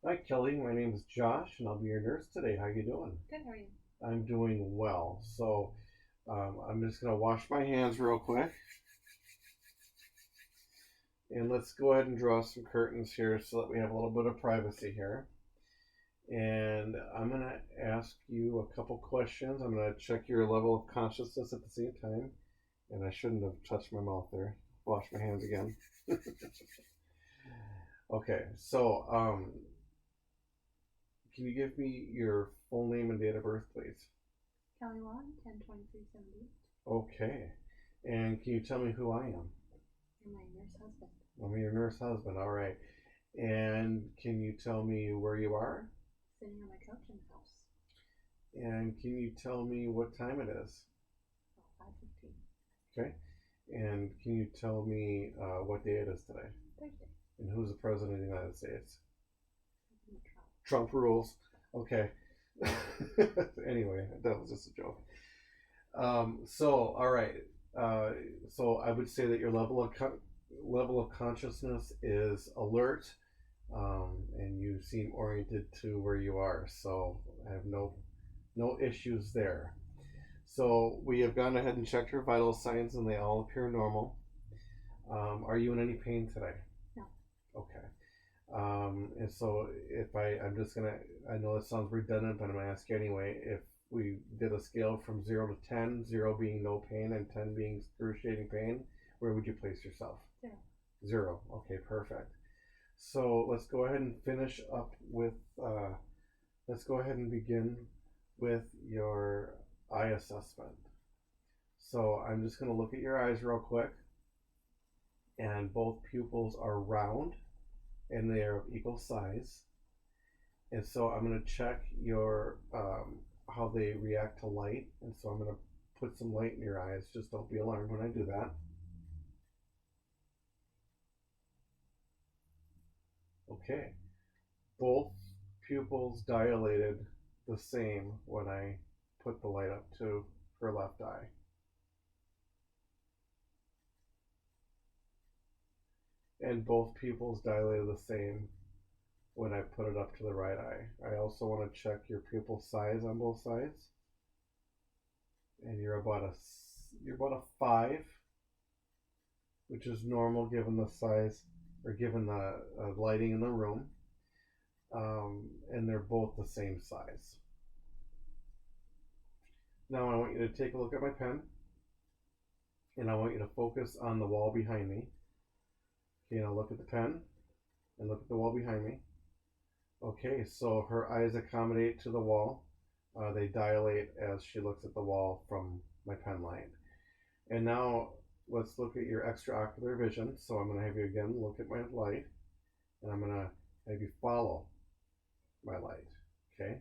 Hi Kelly, my name is Josh and I'll be your nurse today. How you doing? Good, how are you? I'm doing well. I'm just gonna wash my hands real quick and let's go ahead and draw some curtains here so that we have a little bit of privacy here. And I'm gonna ask you a couple questions. I'm gonna check your level of consciousness at the same time. And I shouldn't have touched my mouth there. Wash my hands again. Okay, can you give me your full name and date of birth, please? Kelly Wan, 10/23/78. Okay. And can you tell me who I am? You're my nurse husband. I'm your nurse husband. All right. And can you tell me where you are? Sitting on my couch in the house. And can you tell me what time it is? About 5:15. Okay. And can you tell me what day it is today? Thursday. And who's the president of the United States? President Trump. Trump rules. Okay. Anyway, that was just a joke. All right. So I would say that your level of consciousness is alert, and you seem oriented to where you are. So I have no issues there. So we have gone ahead and checked your vital signs, and they all appear normal. Are you in any pain today? No. Okay. And so if I'm just gonna, I know it sounds redundant, but I'm gonna ask you anyway. If we did a scale from 0 to 10, 0 being no pain and 10 being excruciating pain, where would you place yourself? 0. 0. Okay, perfect. So let's go ahead and finish up with, let's go ahead and begin with your eye assessment. So I'm just going to look at your eyes real quick, and both pupils are round and they are of equal size. And so I'm going to check your how they react to light. And so I'm going to put some light in your eyes. Just don't be alarmed when I do that. Okay. Both pupils dilated the same when I put the light up to her left eye. And both pupils dilated the same when I put it up to the right eye. I also want to check your pupil size on both sides. And you're about a 5, which is normal given the size or given the lighting in the room. And they're both the same size. Now I want you to take a look at my pen, and I want you to focus on the wall behind me. Okay, now look at the pen and look at the wall behind me. Okay, so her eyes accommodate to the wall. They dilate as she looks at the wall from my pen light. And now let's look at your extraocular vision. So I'm going to have you again look at my light, and I'm going to have you follow my light. Okay?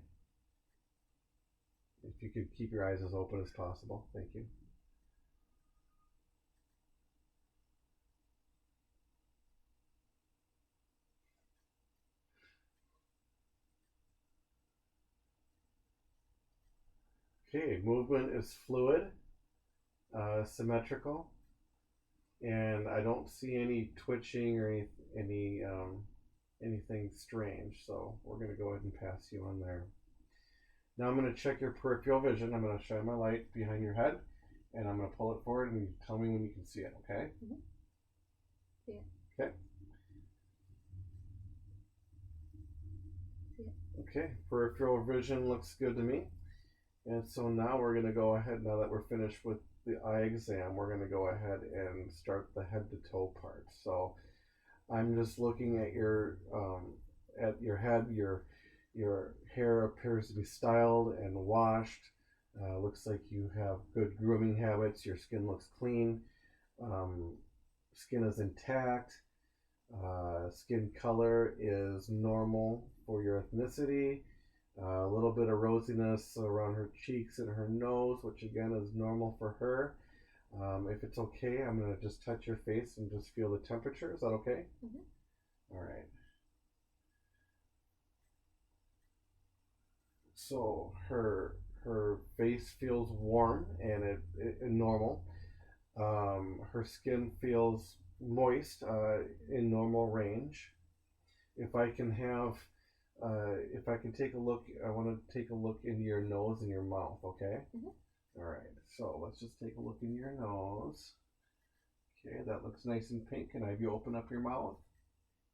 If you could keep your eyes as open as possible. Thank you. Okay, movement is fluid, symmetrical, and I don't see any twitching or anything strange. So we're going to go ahead and pass you on there. Now I'm going to check your peripheral vision. I'm going to shine my light behind your head, and I'm going to pull it forward, and you tell me when you can see it. Okay? Mm-hmm. See it. Okay. See it. Okay. Peripheral vision looks good to me. And so now we're going to go ahead. Now that we're finished with the eye exam, we're going to go ahead and start the head to toe part. So I'm just looking at your head. Your hair appears to be styled and washed. Looks like you have good grooming habits. Your skin looks clean. Um, Skin is intact. Skin color is normal for your ethnicity. A little bit of rosiness around her cheeks and her nose, which again is normal for her. If it's okay, I'm going to just touch your face and just feel the temperature. Is that okay? Mm-hmm. All right. So her face feels warm and it normal. Her skin feels moist in normal range. If I can have if I can take a look, I want to take a look into your nose and your mouth, okay? Mhm. All right, so let's just take a look in your nose. Okay, that looks nice and pink. Can I have you open up your mouth?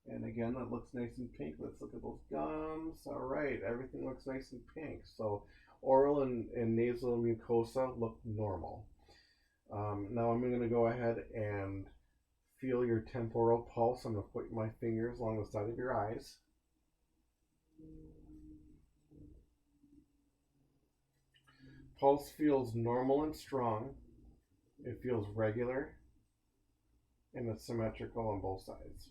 And again, that looks nice and pink. Let's look at those gums. All right, everything looks nice and pink. So oral and nasal mucosa look normal. Now I'm going to go ahead and feel your temporal pulse. I'm going to put my fingers along the side of your eyes. Pulse feels normal and strong. It feels regular and it's symmetrical on both sides.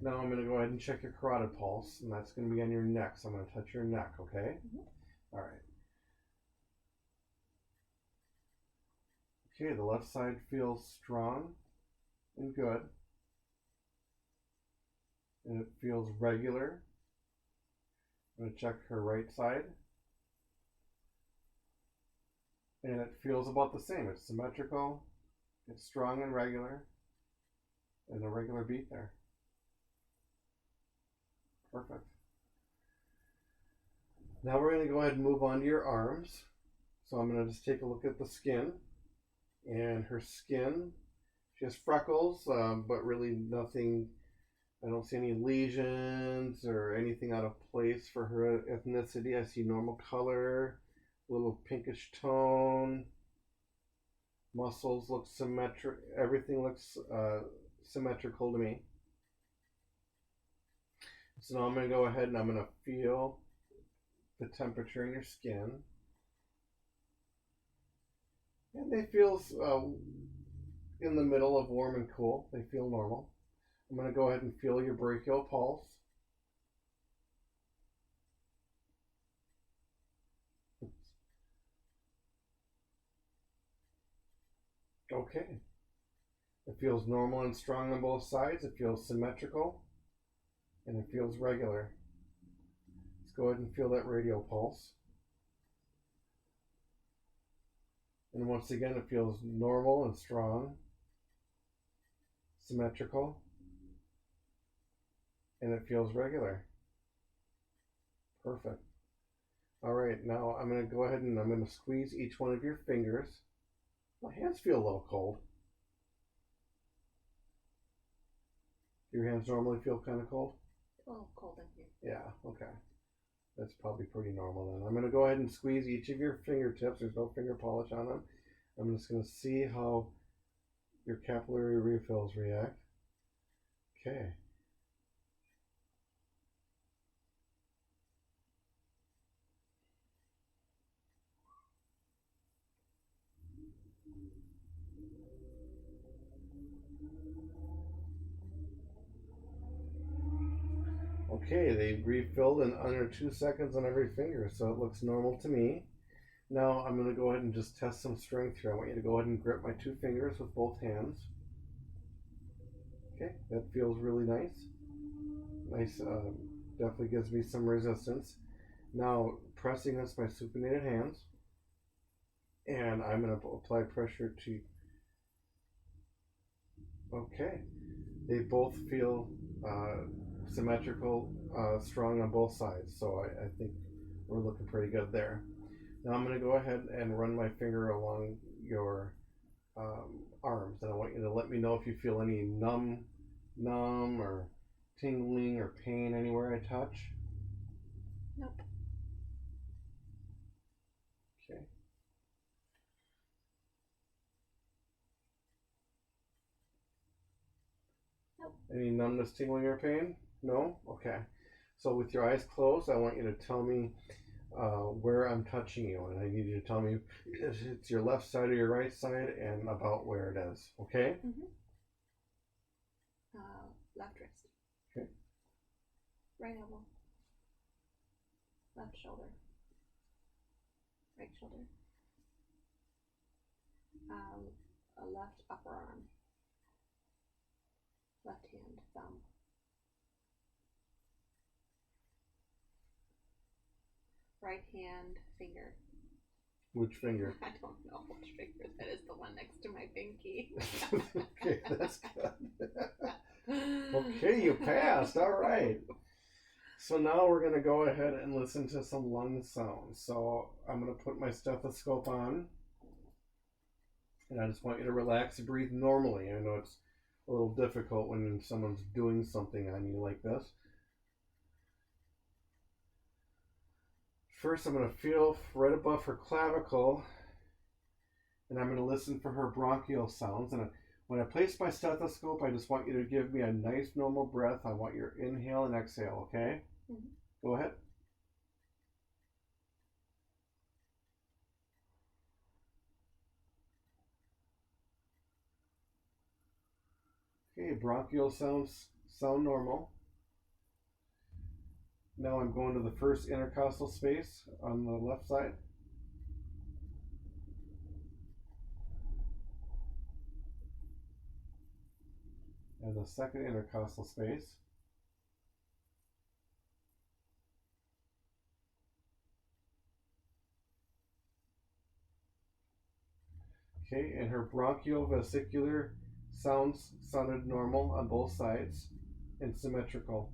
Now I'm going to go ahead and check your carotid pulse, and that's going to be on your neck. So I'm going to touch your neck, okay? All right. Okay, the left side feels strong and good. And it feels regular. I'm going to check her right side. And it feels about the same. It's symmetrical, it's strong and regular, and a regular beat there. Perfect. Now we're going to go ahead and move on to your arms. So I'm going to just take a look at the skin. And her skin, she has freckles, but really nothing, I don't see any lesions or anything out of place for her ethnicity. I see normal color, a little pinkish tone. Muscles look symmetric, everything looks symmetrical to me. So now I'm going to go ahead and I'm going to feel the temperature in your skin. And they feel in the middle of warm and cool. They feel normal. I'm going to go ahead and feel your brachial pulse. Okay. It feels normal and strong on both sides. It feels symmetrical. And it feels regular. Let's go ahead and feel that radial pulse. And once again, it feels normal and strong, symmetrical, and it feels regular. Perfect. All right, now I'm going to go ahead and I'm going to squeeze each one of your fingers. My hands feel a little cold. Your hands normally feel kind of cold? A little cold in here. Yeah, okay. That's probably pretty normal then. I'm going to go ahead and squeeze each of your fingertips. There's no finger polish on them. I'm just going to see how your capillary refills react. Okay. Okay, they refilled in under 2 seconds on every finger, so it looks normal to me. Now I'm going to go ahead and just test some strength here. I want you to go ahead and grip my 2 fingers with both hands. Okay, that feels really nice. Nice, definitely gives me some resistance. Now pressing this by supinated hands, and I'm going to apply pressure to. Okay, they both feel symmetrical, strong on both sides, so I think we're looking pretty good there. Now I'm going to go ahead and run my finger along your arms, and I want you to let me know if you feel any numb or tingling or pain anywhere I touch. Nope. Okay. Nope. Any numbness, tingling, or pain? No? Okay. So with your eyes closed, I want you to tell me where I'm touching you, and I need you to tell me if it's your left side or your right side and about where it is. Okay? Left wrist. Okay. Right elbow. Left shoulder. Right shoulder. A left upper arm. Left hand, thumb. Right hand, finger. Which finger? I don't know which finger that is, the one next to my pinky. Okay, that's good. Okay, you passed. All right. So now we're going to go ahead and listen to some lung sounds. So I'm going to put my stethoscope on, and I just want you to relax and breathe normally. I know it's a little difficult when someone's doing something on you like this. First, I'm going to feel right above her clavicle, and I'm going to listen for her bronchial sounds. And when I place my stethoscope, I just want you to give me a nice normal breath. I want your inhale and exhale, okay? Mm-hmm. Go ahead. Okay, bronchial sounds sound normal. Now I'm going to the first intercostal space on the left side. And the second intercostal space. Okay, and her bronchiovesicular sounded normal on both sides and symmetrical.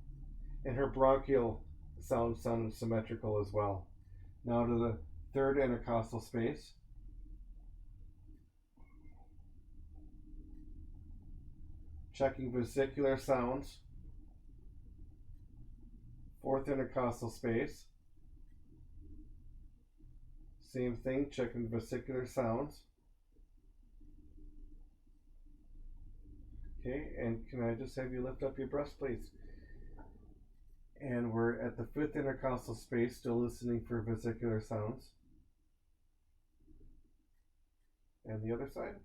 And her bronchial sounded symmetrical as well. Now to the third intercostal space. Checking vesicular sounds. Fourth intercostal space. Same thing, checking vesicular sounds. Okay, and can I just have you lift up your breast, please? And we're at the fifth intercostal space, still listening for vesicular sounds. And the other side.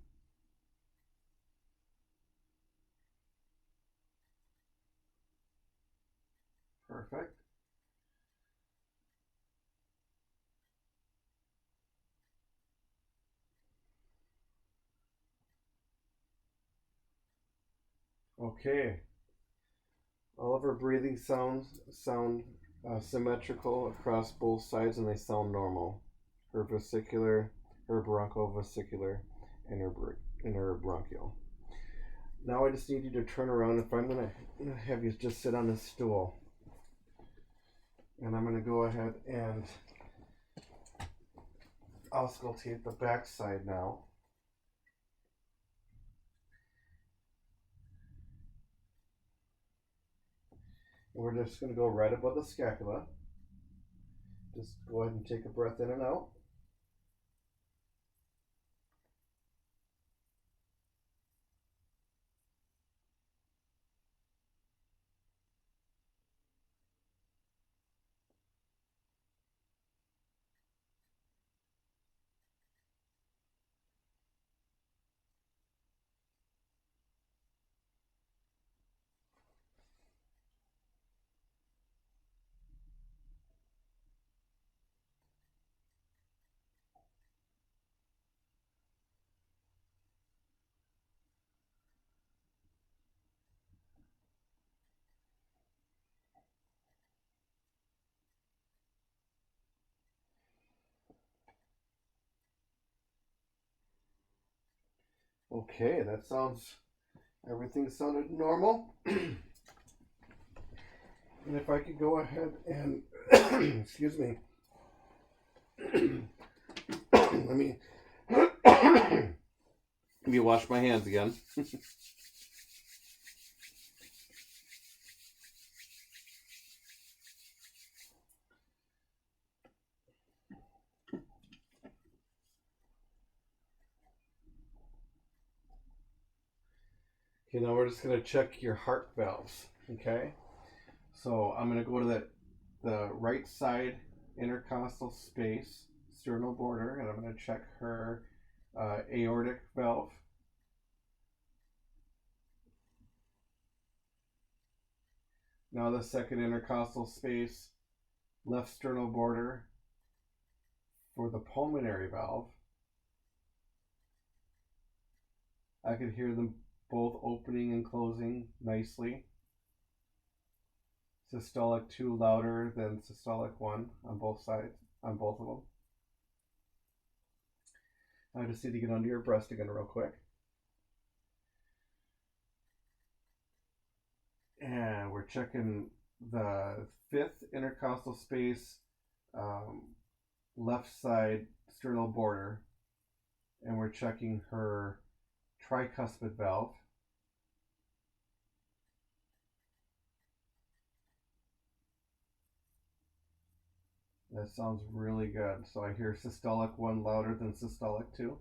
Perfect. Okay. All of our breathing sound symmetrical across both sides, and they sound normal. Her vesicular, her bronchovesicular, and her bronchial. Now I just need you to turn around. If I'm going to have you just sit on this stool, and I'm going to go ahead and auscultate the back side now. We're just going to go right above the scapula. Just go ahead and take a breath in and out. Okay, everything sounded normal. And if I could go ahead and, excuse me, let me wash my hands again. Okay, now we're just going to check your heart valves, okay? So I'm going to go to the right side intercostal space, sternal border, and I'm going to check her aortic valve. Now the second intercostal space, left sternal border for the pulmonary valve. I could hear them both opening and closing nicely. Systolic 2 louder than systolic 1 on both sides, on both of them. I just need to get under your breast again real quick. And we're checking the fifth intercostal space, left side sternal border, and we're checking her tricuspid valve. That sounds really good. So I hear systolic 1 louder than systolic 2.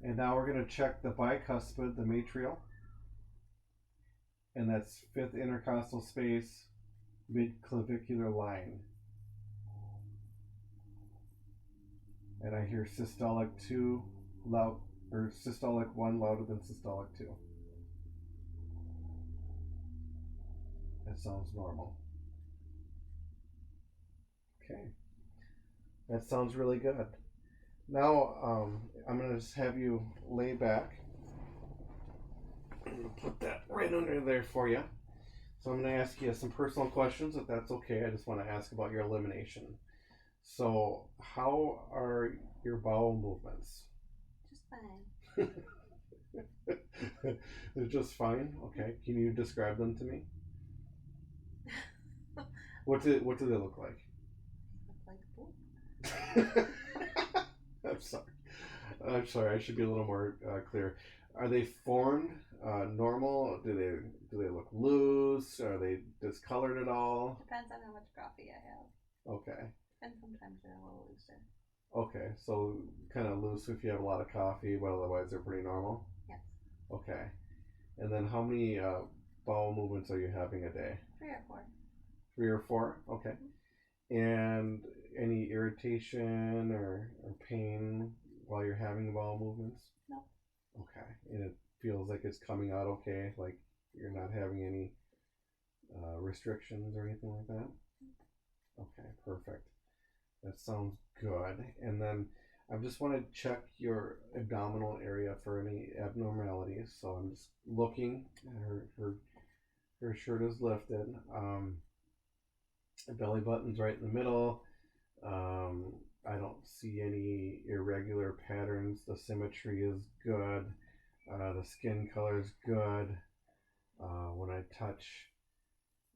And now we're going to check the bicuspid, the matrial. And that's fifth intercostal space, mid-clavicular line. And I hear systolic 2 loud, or systolic 1 louder than systolic 2. That sounds normal. Okay. That sounds really good. Now, I'm going to just have you lay back. I'm going to put that right under there for you. So I'm going to ask you some personal questions, if that's okay. I just want to ask about your elimination. So, how are your bowel movements? Just fine. They're just fine? Okay. Can you describe them to me? What do they look like? Look like a pool. I'm sorry. I should be a little more clear. Are they formed normal? Do they look loose? Are they discolored at all? Depends on how much coffee I have. Okay. And sometimes they're a little looser. Okay, so kind of loose if you have a lot of coffee, but otherwise they're pretty normal? Yes. Okay. And then how many bowel movements are you having a day? 3 or 4. 3 or 4? Okay. And any irritation or pain while you're having the bowel movements? No. Okay. And it feels like it's coming out okay? Like you're not having any restrictions or anything like that? Okay, perfect. That sounds good. And then I just want to check your abdominal area for any abnormalities. So I'm just looking. Her shirt is lifted. Her belly button's right in the middle. I don't see any irregular patterns. The symmetry is good. The skin color is good. When I touch,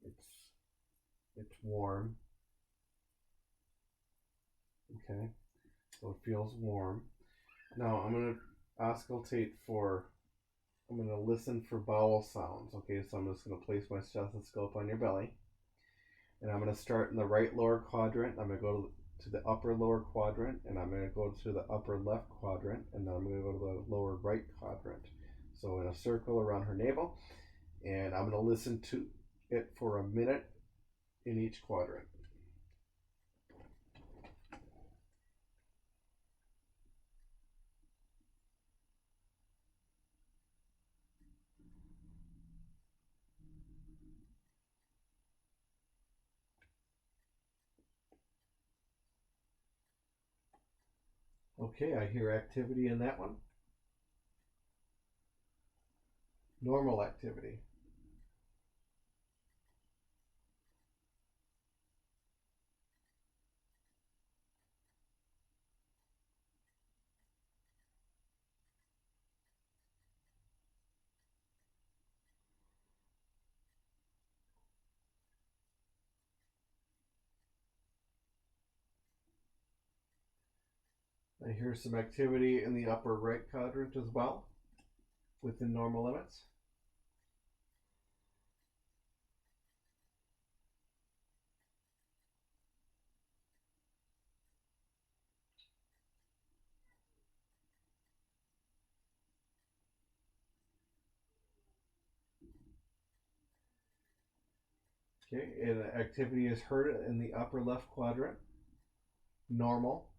it's warm. Okay, so it feels warm. Now I'm going to auscultate I'm going to listen for bowel sounds. Okay, so I'm just going to place my stethoscope on your belly. And I'm going to start in the right lower quadrant. I'm going to go to the upper lower quadrant, and I'm going to go to the upper left quadrant, and then I'm going to go to the lower right quadrant. So in a circle around her navel, and I'm going to listen to it for a minute in each quadrant. Okay, I hear activity in that one. Normal activity. I hear some activity in the upper right quadrant as well, within normal limits. Okay, and activity is heard in the upper left quadrant, normal.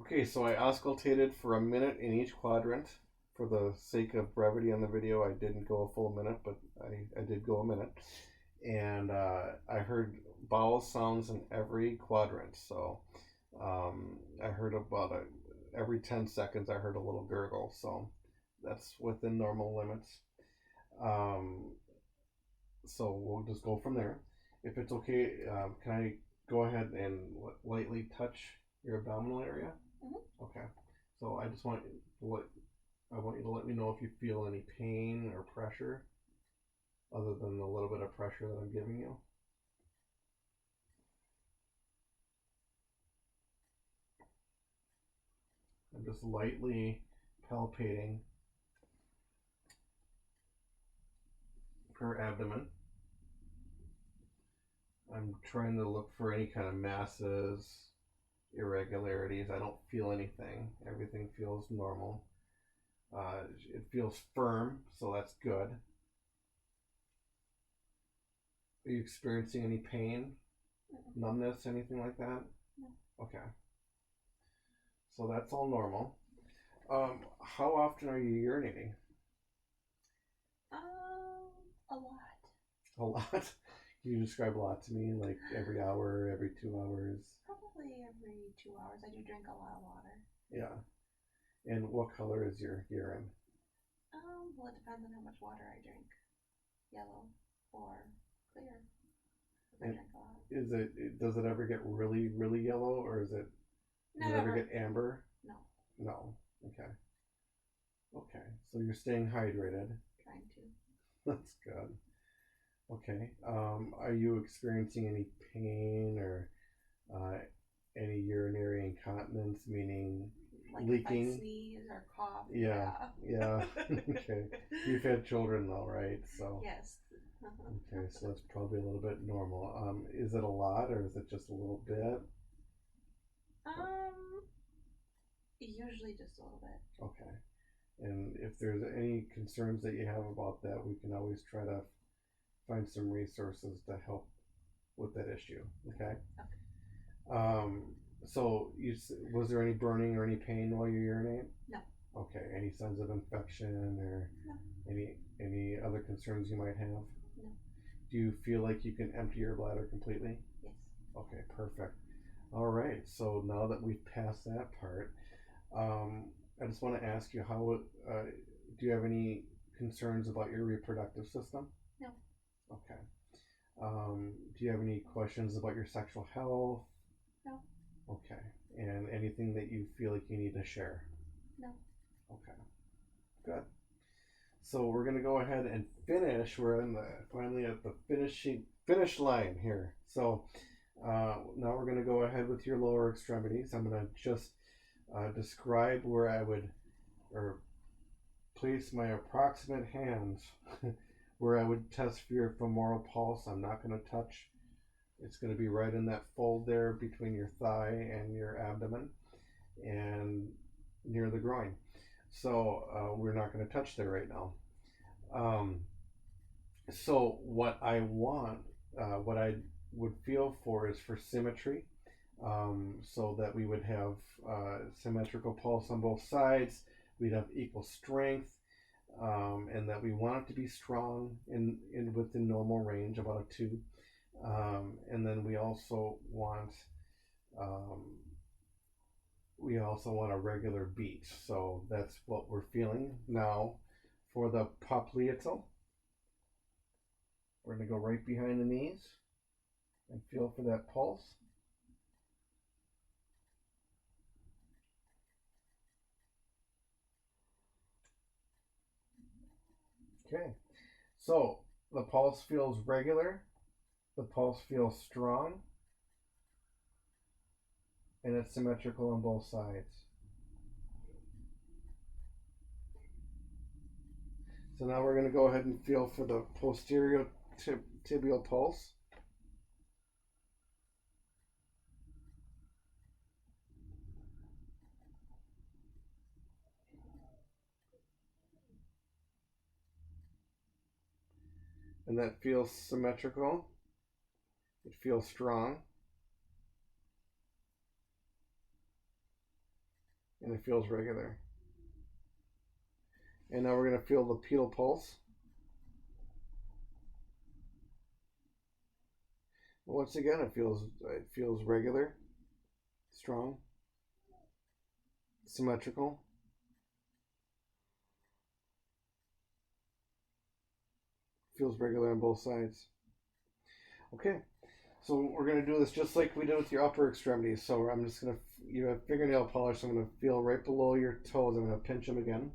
Okay, so I auscultated for a minute in each quadrant. For the sake of brevity on the video, I didn't go a full minute, but I did go a minute. and I heard bowel sounds in every quadrant. So I heard about every 10 seconds. I heard a little gurgle. So that's within normal limits. Um, so we'll just go from there. If it's okay, can I go ahead and lightly touch your abdominal area? Mm-hmm. Okay. So I just want I want you to let me know if you feel any pain or pressure, other than the little bit of pressure that I'm giving you. I'm just lightly palpating her abdomen. I'm trying to look for any kind of masses, irregularities. I don't feel anything. Everything feels normal. It feels firm, so that's good. Are you experiencing any pain, numbness, anything like that? No. Okay. So that's all normal. How often are you urinating? A lot. A lot? Can you describe a lot to me? Like every hour, every 2 hours? Probably every 2 hours. I do drink a lot of water. Yeah. And what color is your urine? Well, it depends on how much water I drink. Yellow or clear. I drink a lot. Does it ever get really, really yellow, or does it ever get amber? No. No. Okay. Okay. So you're staying hydrated. Trying to. That's good. Okay. Are you experiencing any pain or any urinary incontinence, meaning like leaking? If I sneeze or cough. Yeah. Okay. You've had children though, right? So. Yes. Okay, so that's probably a little bit normal. Is it a lot or is it just a little bit? Usually just a little bit. Okay. And if there's any concerns that you have about that, we can always try to find some resources to help with that issue. Okay. So was there any burning or any pain while you urinate? No. Okay. Any signs of infection or no. Any other concerns you might have? No. Do you feel like you can empty your bladder completely? Yes. Okay, perfect. All right. So now that we've passed that part, I just want to ask you do you have any concerns about your reproductive system? No. Okay. Do you have any questions about your sexual health? No. Okay. And anything that you feel like you need to share? No. Okay. Good. So we're gonna go ahead and finish. We're finally at the finish line here. So now we're gonna go ahead with your lower extremities. I'm gonna just describe where I would place my approximate hands where I would test for your femoral pulse. I'm not going to touch. It's going to be right in that fold there between your thigh and your abdomen and near the groin. So we're not going to touch there right now. So what I want, what I would feel for is for symmetry. So that we would have symmetrical pulse on both sides. We'd have equal strength, and that we want it to be strong in within normal range, about a 2. And then we also want a regular beat. So that's what we're feeling now. For the popliteal, we're going to go right behind the knees and feel for that pulse. Okay, so the pulse feels regular, the pulse feels strong, and it's symmetrical on both sides. So now we're going to go ahead and feel for the posterior tibial pulse. And that feels symmetrical. It feels strong. And it feels regular. And now we're going to feel the pedal pulse. Once again, it feels regular, strong, symmetrical. Feels regular on both sides. Okay, so we're gonna do this just like we did with your upper extremities. So I'm just gonna, you have fingernail polish. So I'm gonna feel right below your toes. I'm gonna pinch them again,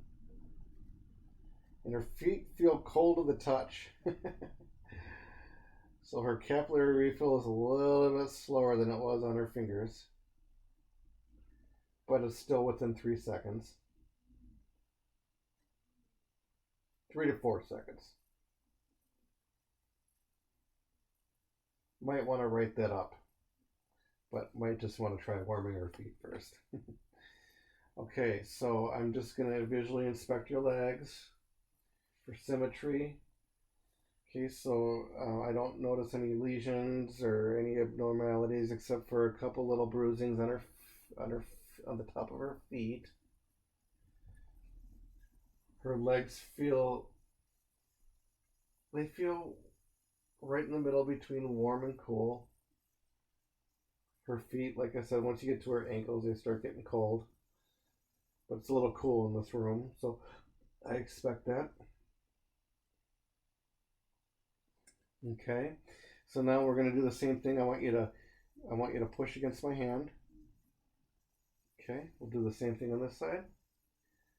and her feet feel cold to the touch. So her capillary refill is a little bit slower than it was on her fingers, but it's still within 3 seconds. 3 to 4 seconds. Might want to write that up, but might just want to try warming her feet first. Okay, so I'm just going to visually inspect your legs for symmetry. Okay, so I don't notice any lesions or any abnormalities except for a couple little bruisings on the top of her feet. Her legs feel right in the middle between warm and cool. Her feet, like I said, once you get to her ankles, they start getting cold. But it's a little cool in this room, so I expect that. Okay, so now we're going to do the same thing. I want you to push against my hand. Okay, we'll do the same thing on this side.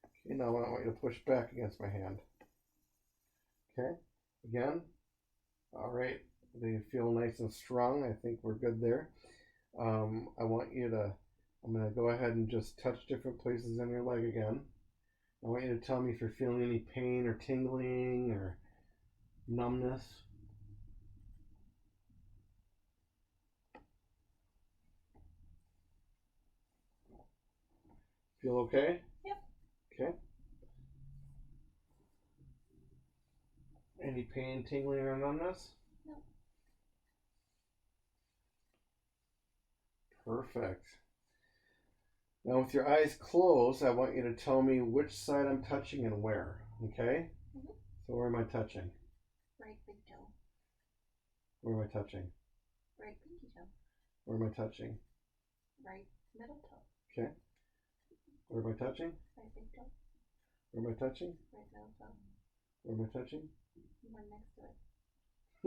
Okay, now I want you to push back against my hand. Okay, again. All right, they feel nice and strong. I think we're good there. I'm going to go ahead and just touch different places on your leg again. I want you to tell me if you're feeling any pain or tingling or numbness. Feel okay? Yep. Okay. Any pain, tingling, or numbness? No. Perfect. Now with your eyes closed, I want you to tell me which side I'm touching and where. Okay? Mm-hmm. So where am I touching? Right big toe. Where am I touching? Right pinky toe. Where am I touching? Right middle toe. Okay. Where am I touching? Right big toe. Where am I touching? Right middle toe. Where am I touching? One next to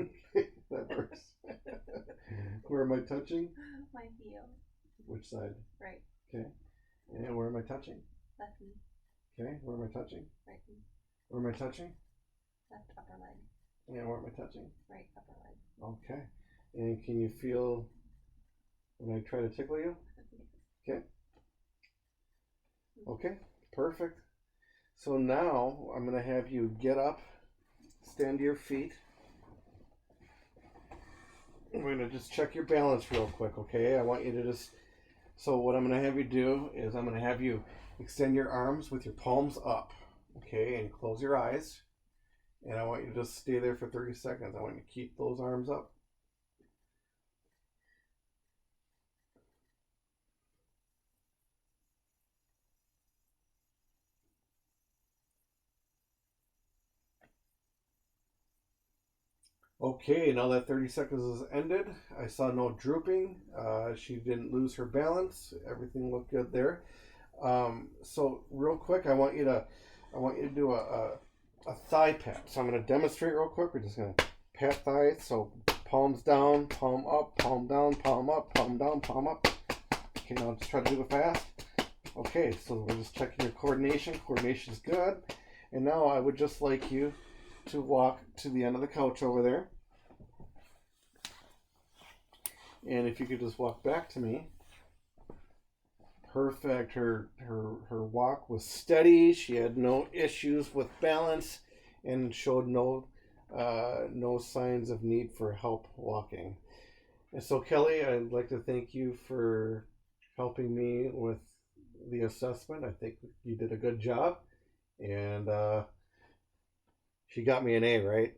it. That works. Where am I touching? My heel. Which side? Right. Okay. And where am I touching? Left knee. Okay. Where am I touching? Right knee. Where am I touching? Left upper leg. And where am I touching? Right upper leg. Okay. And can you feel when I try to tickle you? Okay. Okay. Perfect. So now I'm going to have you get up, stand to your feet. We're going to just check your balance real quick, okay? I want you to so what I'm going to have you do is I'm going to have you extend your arms with your palms up, okay? And close your eyes. And I want you to just stay there for 30 seconds. I want you to keep those arms up. Okay, now that 30 seconds is ended, I saw no drooping. She didn't lose her balance. Everything looked good there. So real quick, I want you to do a thigh pat. So I'm going to demonstrate real quick. We're just going to pat thighs. So palms down, palm up, palm down, palm up, palm down, palm up. Okay, now just try to do it fast. Okay, so we're just checking your coordination. Coordination's good. And now I would just like you to walk to the end of the couch over there. And if you could just walk back to me. Perfect. Her walk was steady. She had no issues with balance and showed no signs of need for help walking. And so Kelly, I'd like to thank you for helping me with the assessment. I think you did a good job. And she got me an A, right?